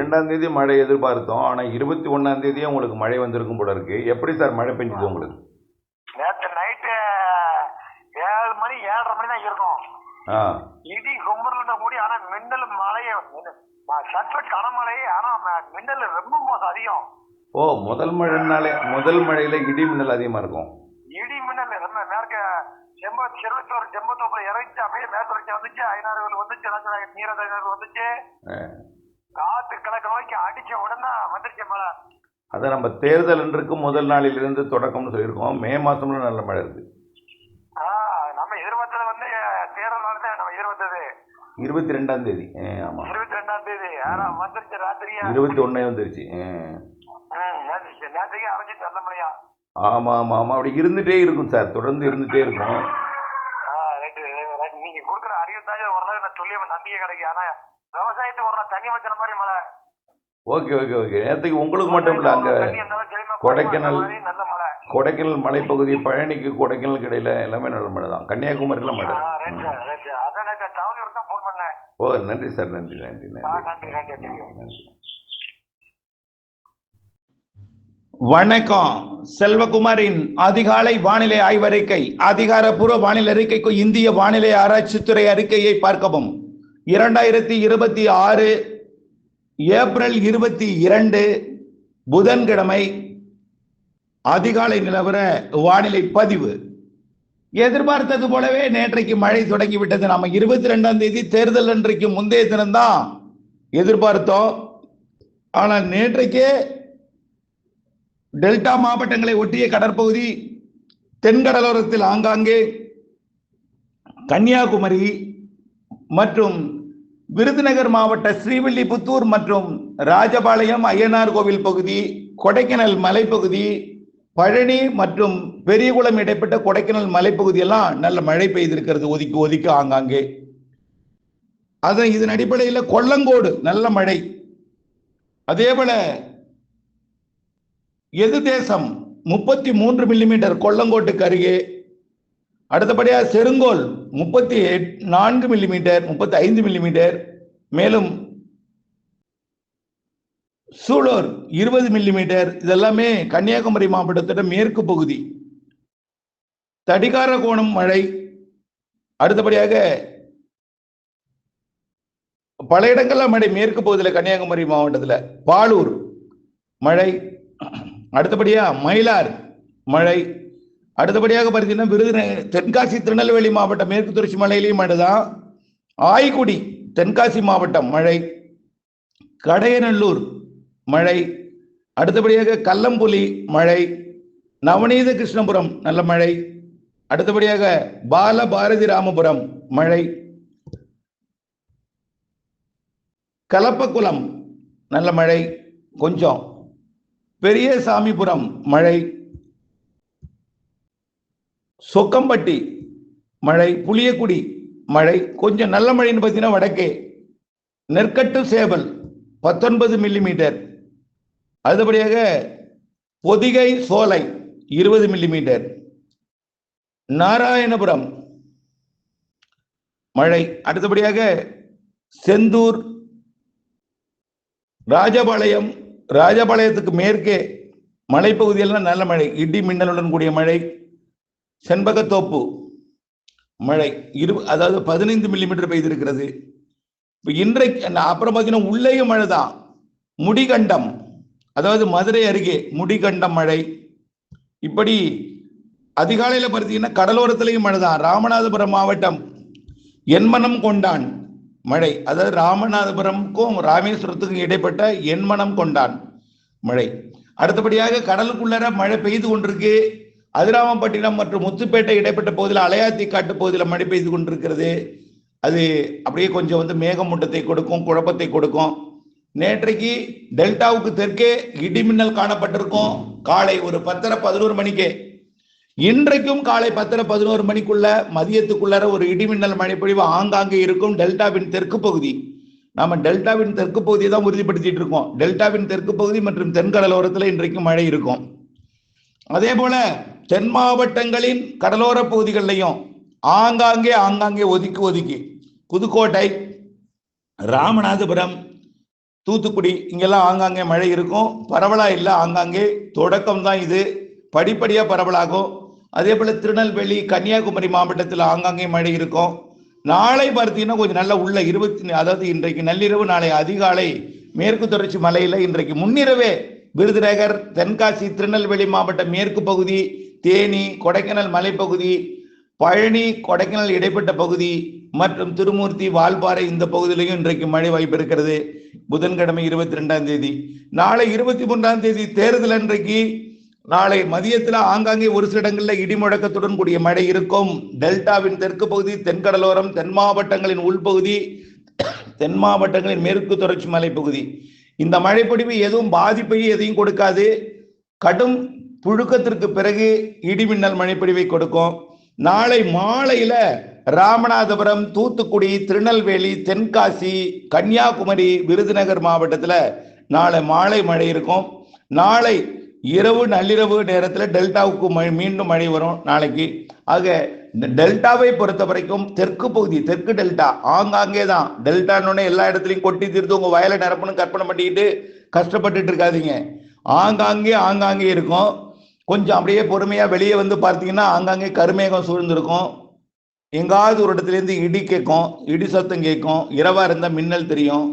22ஆம் தேதி மழை எதிர்பார்த்தோம். ஆனா 21ஆம் தேதியே உங்களுக்கு மழை வந்திருக்கும் போல இருக்கு. எப்படி சார் மழை பெஞ்சது உங்களுக்கு? நேற்று நைட்டு 7 மணி 7:30 மணி தான் இருக்கும். இடி கும்பர்ல கூடி, ஆனா மின்னல் மழைய சற்று கனமழை, ஆனா மின்னல் ரொம்ப மோசம் அதிகம். ஓ, முதல் மழையில இடி மின்னல் அதிகமா இருக்கும். இடி மின்னல் ரொம்ப மேற்க செருவத்தூர் செம்பத்தோப்புல இறங்கிச்சு, அப்படியே மேற்குறைச்சி வந்துச்சு, ஐநாறுகள் வந்துச்சு, நீரதர்கள் வந்துச்சு, காத்து கிழக்கு நோக்கி அடிச்ச உடனே வந்துருச்சு மழை. அதை நம்ம தேர்தல் இன்றைக்கு முதல் நாளிலிருந்து தொடக்கம்னு சொல்லியிருக்கோம். மே மாசம்ல நல்ல மழை இருக்கு. நம்ம எதிர்பார்த்தது வந்து தேர்தல் நாள் தான் நம்ம எதிர்பார்த்தது 22ஆம் தேதி. ஆமா, 22ஆம் தேதி. ஆனா வந்துருச்சு ராத்திரியா 21 வந்துருச்சு. நேற்றுக்கே அரைஞ்சிட்டு நல்ல மழையா. ஆமா ஆமா ஆமா, அப்படி இருந்துட்டே இருக்கும் சார், தொடர்ந்து இருந்துட்டே இருக்கும். நீங்க கொடுக்குற அறிவு தான் ஓரளவு நான் சொல்லி நம்பிக்கை கிடைக்கும். ஆனா விவசாயத்துக்கு ஒரு தண்ணி வச்சுற மாதிரி மழை. Okay okay okay. நேற்றுக்கு உங்களுக்கு மட்டும் இல்லை, அங்கே கொடைக்கானல் மலைப்பகுதி, பழனிக்கு கொடைக்கானலுக்கு இடையில எல்லாமே நல்ல மழை தான். கன்னியாகுமரியில மழை. ஓ, நன்றி சார், நன்றி நன்றி நன்றி. வணக்கம். செல்வகுமாரின் அதிகாலை வானிலை ஆய்வறிக்கை. அதிகாரப்பூர்வ வானிலை அறிக்கைக்கு இந்திய வானிலை ஆராய்ச்சித்துறை அறிக்கையை பார்க்கவும். 2026 ஏப்ரல் 22 புதன்கிழமை அதிகாலை நிலவர வானிலை பதிவு. எதிர்பார்த்தது போலவே நேற்றைக்கு மழை தொடங்கிவிட்டது. நம்ம 22ஆம் தேதி தேர்தல் அன்றைக்கு முந்தைய தினம்தான் எதிர்பார்த்தோம். ஆனால் நேற்றைக்கே டெல்டா மாவட்டங்களை ஒட்டிய கடற்பகுதி, தென்கடலோரத்தில் ஆங்காங்கே, கன்னியாகுமரி மற்றும் விருதுநகர் மாவட்ட ஸ்ரீவில்லிபுத்தூர் மற்றும் ராஜபாளையம், அய்யனார் கோவில் பகுதி, கொடைக்கானல் மலைப்பகுதி, பழனி மற்றும் பெரியகுளம் இடைப்பட்ட கொடைக்கானல் மலைப்பகுதியெல்லாம் நல்ல மழை பெய்திருக்கிறது, ஒதுக்கி ஒதுக்கி ஆங்காங்கே. இதன் அடிப்படையில் கொல்லங்கோடு நல்ல மழை. அதே போல எதுதேசம் 33 மில்லிமீட்டர் கொல்லங்கோட்டுக்கு அருகே. அடுத்தபடியாக செருங்கோல் 34 மில்லிமீட்டர், 35 மில்லிமீட்டர். மேலும் சூலூர் 20 மில்லிமீட்டர். இதெல்லாமே கன்னியாகுமரி மாவட்டத்தோட மேற்கு பகுதி. தடிகாரகோணம் மழை. அடுத்தபடியாக பல இடங்கள்ல மழை மேற்கு பகுதியில் கன்னியாகுமரி மாவட்டத்தில். பாலூர் மழை. அடுத்தபடியா மயிலார் மழை. அடுத்தபடியாக பார்த்தீங்கன்னா விருதுநகர், தென்காசி, திருநெல்வேலி மாவட்டம் மேற்கு தொடர்ச்சி மலையிலையும் மழை தான். ஆய்குடி தென்காசி மாவட்டம் மழை. கடையநல்லூர் மழை. அடுத்தபடியாக கல்லம்புலி மழை. நவநீத கிருஷ்ணபுரம் நல்ல மழை. அடுத்தபடியாக பால பாரதி ராமபுரம் மழை. கலப்பக்குளம் நல்ல மழை கொஞ்சம். பெரிய சாமிபுரம் மழை. சொக்கம்பட்டி மழை. புளியக்குடி மழை கொஞ்சம் நல்ல மழைன்னு பார்த்தீங்கன்னா வடக்கே. நெற்கட்டு சேவல் 19 மில்லிமீட்டர். அடுத்தபடியாக பொதிகை சோலை 20 மில்லிமீட்டர். நாராயணபுரம் மழை. அடுத்தபடியாக செந்தூர், ராஜபாளையம், ராஜபாளையத்துக்கு மேற்கே மலைப்பகுதியெல்லாம் நல்ல மழை, இடி மின்னலுடன் கூடிய மழை. செண்பகத்தோப்பு மழை அதாவது 15 மில்லிமீட்டர் பெய்திருக்கிறது. இப்போ இன்றைக்கு அப்புறம் பார்த்தீங்கன்னா உள்ளேயும் மழை தான். முடிகண்டம், அதாவது மதுரை அருகே முடிகண்டம் மழை. இப்படி அதிகாலையில் பார்த்தீங்கன்னா கடலோரத்திலையும் மழை தான். ராமநாதபுரம் மாவட்டம் என்மனம் கொண்டான் மழை, அதாவது ராமநாதபுரமுக்கும் ராமேஸ்வரத்துக்கும் இடைப்பட்ட என்மனம் கொண்டான் மழை. அடுத்தபடியாக கடலுக்குள்ளர மழை பெய்து கொண்டிருக்கு. அதிராமப்பட்டினம் மற்றும் முத்துப்பேட்டை இடைப்பட்ட பகுதியில், அலையாத்தி காட்டு பகுதியில் மழை பெய்து கொண்டிருக்கிறது. அது அப்படியே கொஞ்சம் மேகமூட்டத்தை கொடுக்கும், குழப்பத்தை கொடுக்கும். நேற்றைக்கு டெல்டாவுக்கு தெற்கே இடிமின்னல் காணப்பட்டிருக்கும் காலை ஒரு 10:11 மணிக்கே. இன்றைக்கும் காலை 10:11 மணிக்குள்ள மதியத்துக்குள்ளார ஒரு இடிமின்னல் மழைப்பொழிவு ஆங்காங்கே இருக்கும் டெல்டாவின் தெற்கு பகுதி. நாம டெல்டாவின் தெற்கு பகுதியை தான் உறுதிப்படுத்திட்டு இருக்கோம். டெல்டாவின் தெற்கு பகுதி மற்றும் தென்கடலோரத்தில் இன்றைக்கு மழை இருக்கும். அதே போல தென் மாவட்டங்களின் கடலோர பகுதிகளிலையும் ஆங்காங்கே ஒதுக்கி புதுக்கோட்டை, ராமநாதபுரம், தூத்துக்குடி இங்கெல்லாம் ஆங்காங்கே மழை இருக்கும். பரவலா இல்லை, ஆங்காங்கே தொடக்கம் தான் இது, படிப்படியா பரவலாகும். அதே போல திருநெல்வேலி கன்னியாகுமரி மாவட்டத்தில் ஆங்காங்கே மழை இருக்கும். நாளை பார்த்தீங்கன்னா கொஞ்சம் நல்ல உள்ள அதாவது இன்றைக்கு நள்ளிரவு நாளை அதிகாலை மேற்கு தொடர்ச்சி மலையில இன்றைக்கு முன்னிரவே விருதுநகர், தென்காசி, திருநெல்வேலி மாவட்ட மேற்கு பகுதி, தேனி, கொடைக்கானல் மலைப்பகுதி, பழனி, கொடைக்கானல் இடைப்பட்ட பகுதி மற்றும் திருமூர்த்தி, வால்பாறை இந்த பகுதியிலையும் இன்றைக்கு மழை வாய்ப்பு இருக்கிறது. புதன்கிழமை 22ஆம் தேதி. நாளை 23ஆம் தேதி தேர்தல் அன்றைக்கு நாளை மதியத்தில் ஆங்காங்கே ஒரு சில இடங்களில் இடி முழக்கத்துடன் கூடிய மழை இருக்கும். டெல்டாவின் தெற்கு பகுதி, தென்கடலோரம், தென் மாவட்டங்களின் உள்பகுதி, தென் மாவட்டங்களின் மேற்கு தொடர்ச்சி மலைப்பகுதி இந்த மழைப்பொழிவு எதுவும் பாதிப்பை எதையும் கொடுக்காது. கடும் புழுக்கத்திற்கு பிறகு இடிமின்னல் மழைப்பொழிவை கொடுக்கும். நாளை மாலையில ராமநாதபுரம், தூத்துக்குடி, திருநெல்வேலி, தென்காசி, கன்னியாகுமரி, விருதுநகர் மாவட்டத்தில் நாளை மாலை மழை இருக்கும். நாளை இரவு நள்ளிரவு நேரத்தில் டெல்டாவுக்கு மீண்டும் மழை வரும் நாளைக்கு. ஆக இந்த டெல்டாவை பொறுத்த வரைக்கும் தெற்கு பகுதி, தெற்கு டெல்டா ஆங்காங்கே தான். டெல்டான்னு எல்லா இடத்துலையும் கொட்டி தீர்த்து உங்க வயலை நிரப்பணும் கற்பனை பண்ணிக்கிட்டு கஷ்டப்பட்டுட்டு இருக்காதீங்க. ஆங்காங்கே இருக்கும். கொஞ்சம் அப்படியே பொறுமையா வெளியே வந்து பார்த்தீங்கன்னா ஆங்காங்கே கருமேகம் சூழ்ந்திருக்கும். எங்காவது ஒரு இடத்துலேருந்து இடி கேட்கும், இடி சத்தம் கேட்கும். இரவா இருந்தால் மின்னல் தெரியும்.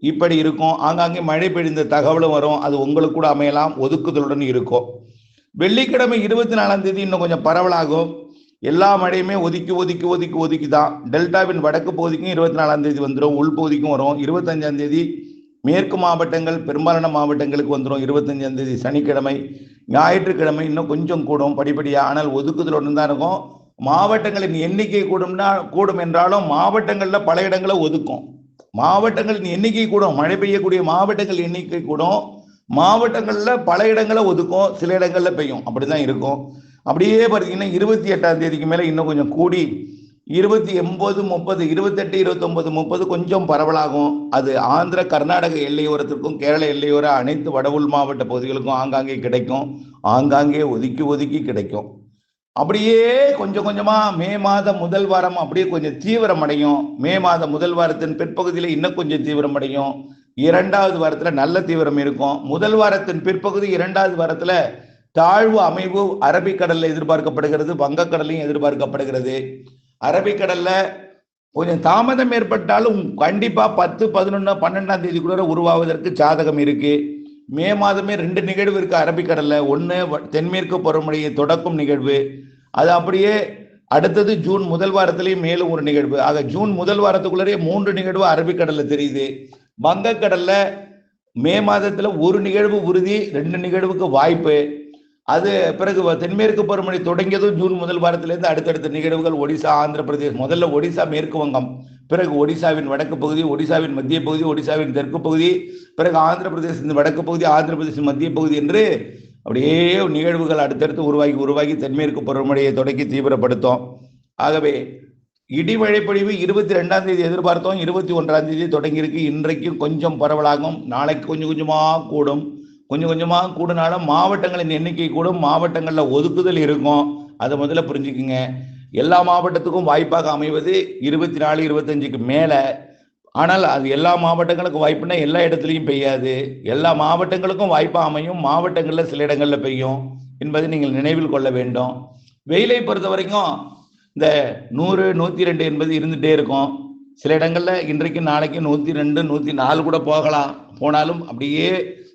இப்படி இருக்கும். ஆங்காங்கே மழை பெய்ந்த தகவலும் வரும். அது உங்களுக்கு கூட அமையலாம், ஒதுக்குதலுடன் இருக்கும். வெள்ளிக்கிழமை 24ஆம் தேதி இன்னும் கொஞ்சம் பரவலாகும். எல்லா மழையுமே ஒதுக்கி தான். டெல்டாவின் வடக்கு பகுதிக்கும் 24ஆம் தேதி வந்துடும், உள்பகுதிக்கும் வரும். 25ஆம் தேதி மேற்கு மாவட்டங்கள் பெரும்பாலான மாவட்டங்களுக்கு வந்துடும். 25ஆம் தேதி சனிக்கிழமை. ஞாயிற்றுக்கிழமை இன்னும் கொஞ்சம் கூடும் படிப்படியா, ஆனால் ஒதுக்குதலுடன் தான் இருக்கும். மாவட்டங்களின் எண்ணிக்கை கூடும் என்றாலும் மாவட்டங்களில் பல இடங்களை ஒதுக்கும். மாவட்டங்களின் எண்ணிக்கை கூடும், மழை பெய்யக்கூடிய மாவட்டங்கள் எண்ணிக்கை கூடும். மாவட்டங்களில் பல இடங்களை ஒதுக்கும், சில இடங்கள்ல பெய்யும். அப்படிதான் இருக்கும். அப்படியே பார்த்தீங்கன்னா 28ஆம் தேதிக்கு மேலே இன்னும் கொஞ்சம் கூடி 29, 30, 28, 29, 30 கொஞ்சம் பரவலாகும். அது ஆந்திர கர்நாடக எல்லையோரத்திற்கும் கேரள எல்லையோர அனைத்து வட உள் மாவட்ட பகுதிகளுக்கும் ஆங்காங்கே கிடைக்கும். ஆங்காங்கே ஒதுக்கி கிடைக்கும். அப்படியே கொஞ்சம் கொஞ்சமா மே மாதம் முதல் வாரம் அப்படியே கொஞ்சம் தீவிரமடையும். மே மாதம் முதல் வாரத்தின் பிற்பகுதியில் இன்னும் கொஞ்சம் தீவிரமடையும். 2வது வாரத்துல நல்ல தீவிரம் இருக்கும். முதல் வாரத்தின் பிற்பகுதி 2வது வாரத்துல தாழ்வு அமைவு அரபிக்கடல்ல எதிர்பார்க்கப்படுகிறது, வங்கக்கடலையும் எதிர்பார்க்கப்படுகிறது. அரபிக்கடல்ல கொஞ்சம் தாமதம் ஏற்பட்டாலும் கண்டிப்பா 10, 11, 12ஆம் தேதிக்குள்ள உருவாவதற்கு சாதகம் இருக்கு. மே மாதமே 2 நிகழ்வு இருக்கு அரபிக்கடல்ல. ஒன்று தென்மேற்கு பருவமழையை தொடக்கும் நிகழ்வு, அது அப்படியே அடுத்தது ஜூன் முதல் வாரத்திலேயும் மேலும் ஒரு நிகழ்வு. ஆக ஜூன் முதல் வாரத்துக்குள்ளே 3 நிகழ்வு அரபிக்கடல்ல தெரியுது. வங்கக்கடல்ல மே மாதத்துல ஒரு நிகழ்வு உறுதி, 2 நிகழ்வுக்கு வாய்ப்பு. அது பிறகு தென்மேற்கு பருவமழை தொடங்கியதும் ஜூன் முதல் வாரத்திலிருந்து அடுத்தடுத்த நிகழ்வுகள் ஒடிசா, ஆந்திர பிரதேஷ். முதல்ல ஒடிசா, மேற்கு வங்கம், பிறகு ஒடிசாவின் வடக்கு பகுதி, ஒடிசாவின் மத்திய பகுதி, ஒடிசாவின் தெற்கு பகுதி, பிறகு ஆந்திர பிரதேசத்தின் வடக்கு பகுதி, ஆந்திர பிரதேசத்தின் மத்திய பகுதி என்று அப்படியே நிகழ்வுகள் அடுத்தடுத்து உருவாகி தென்மேற்கு பருவமழையை தொடக்கி தீவிரப்படுத்தும். ஆகவே இடிமழை பொழிவு 22ஆம் தேதி எதிர்பார்த்தோம், 21ஆம் தேதி தொடங்கியிருக்கு. இன்றைக்கும் கொஞ்சம் பரவலாகும், நாளைக்கு கொஞ்சம் கொஞ்சமாக கூடுனாலும் மாவட்டங்களின் எண்ணிக்கை கூடும், மாவட்டங்களில் ஒதுக்குதல் இருக்கும். அதை முதல்ல புரிஞ்சுக்குங்க. எல்லா மாவட்டத்துக்கும் வாய்ப்பாக அமைவது 24, 25க்கு மேலே. ஆனால் அது எல்லா மாவட்டங்களுக்கும் வாய்ப்புனா எல்லா இடத்துலையும் பெய்யாது. எல்லா மாவட்டங்களுக்கும் வாய்ப்பாக அமையும், மாவட்டங்களில் சில இடங்களில் பெய்யும் என்பதை நீங்கள் நினைவில் கொள்ள வேண்டும். வெயிலை பொறுத்த வரைக்கும் இந்த 100, 102 என்பது இருந்துகிட்டே இருக்கும். சில இடங்களில் இன்றைக்கு நாளைக்கு 102, 104 கூட போனாலும் அப்படியே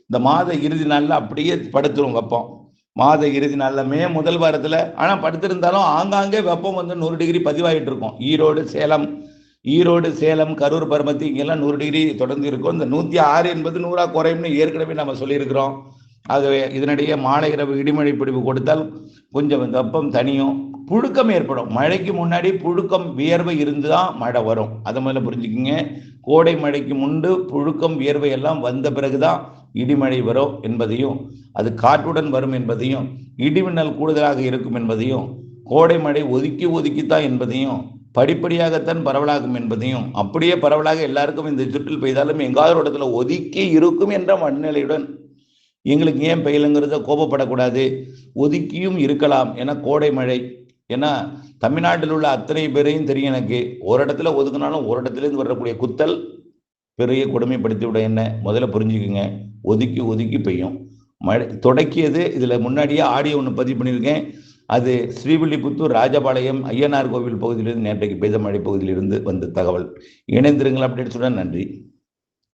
இந்த மாத இறுதி நாளில் அப்படியே படுத்துரும் வெப்பம். மாத இறுதி நாளில் மே முதல் வாரத்தில் ஆனால் படுத்திருந்தாலும் ஆங்காங்கே வெப்பம் 100 டிகிரி பதிவாகிட்டு இருக்கும். ஈரோடு, சேலம், கரூர், பரமத்தி இங்கெல்லாம் 100 டிகிரி தொடர்ந்து இருக்கும். இந்த 106 என்பது 100 குறையும்னு ஏற்கனவே நம்ம சொல்லியிருக்கிறோம். ஆகவே இதனிடையே மாலை இரவு இடிமழை பிடிப்பு கொடுத்தால் கொஞ்சம் வெப்பம் தனியும், புழுக்கம் ஏற்படும். மழைக்கு முன்னாடி புழுக்கம், வியர்வை இருந்து தான் மழை வரும். அதை முதல்ல புரிஞ்சுக்கிங்க. கோடை மழைக்கு முன்பு புழுக்கம், வியர்வை எல்லாம் வந்த பிறகுதான் இடிமழை வரும் என்பதையும், அது காற்றுடன் வரும் என்பதையும், இடிமின்னல் கூடுதலாக இருக்கும் என்பதையும், கோடை மழை ஒதுக்கித்தான் என்பதையும், படிப்படியாகத்தான் பரவலாகும் என்பதையும், அப்படியே பரவலாக எல்லாருக்கும் இந்த சுற்றில் பெய்தாலும் எங்காவது இடத்துல ஒதுக்கி இருக்கும் என்ற மனநிலையுடன் எங்களுக்கு ஏன் பெய்யலுங்கிறத கோபப்படக்கூடாது. ஒதுக்கியும் இருக்கலாம். ஏன்னா கோடை மழை, ஏன்னா தமிழ்நாட்டில் உள்ள அத்தனை பேரையும் தெரியும் எனக்கு. ஒரு இடத்துல ஒதுக்கினாலும் ஒரு இடத்துலேருந்து வரக்கூடிய குத்தல் பெரிய கொடுமைப்படுத்தி விட என்ன முதல்ல புரிஞ்சுக்குங்க. ஒதுக்கி ஒதுக்கி பெய்யும் மழை. தொடக்கியது இதில் முன்னாடியே ஆடியோ ஒன்று பதிவு பண்ணியிருக்கேன். அது ஸ்ரீவில்லிபுத்தூர், ராஜபாளையம், ஐயனார் கோவில் பகுதியிலிருந்து நேற்றைக்கு பெய்த மழை பகுதியிலிருந்து வந்த தகவல். இணைந்திருங்கள். அப்டேட் சொல்ல நன்றி.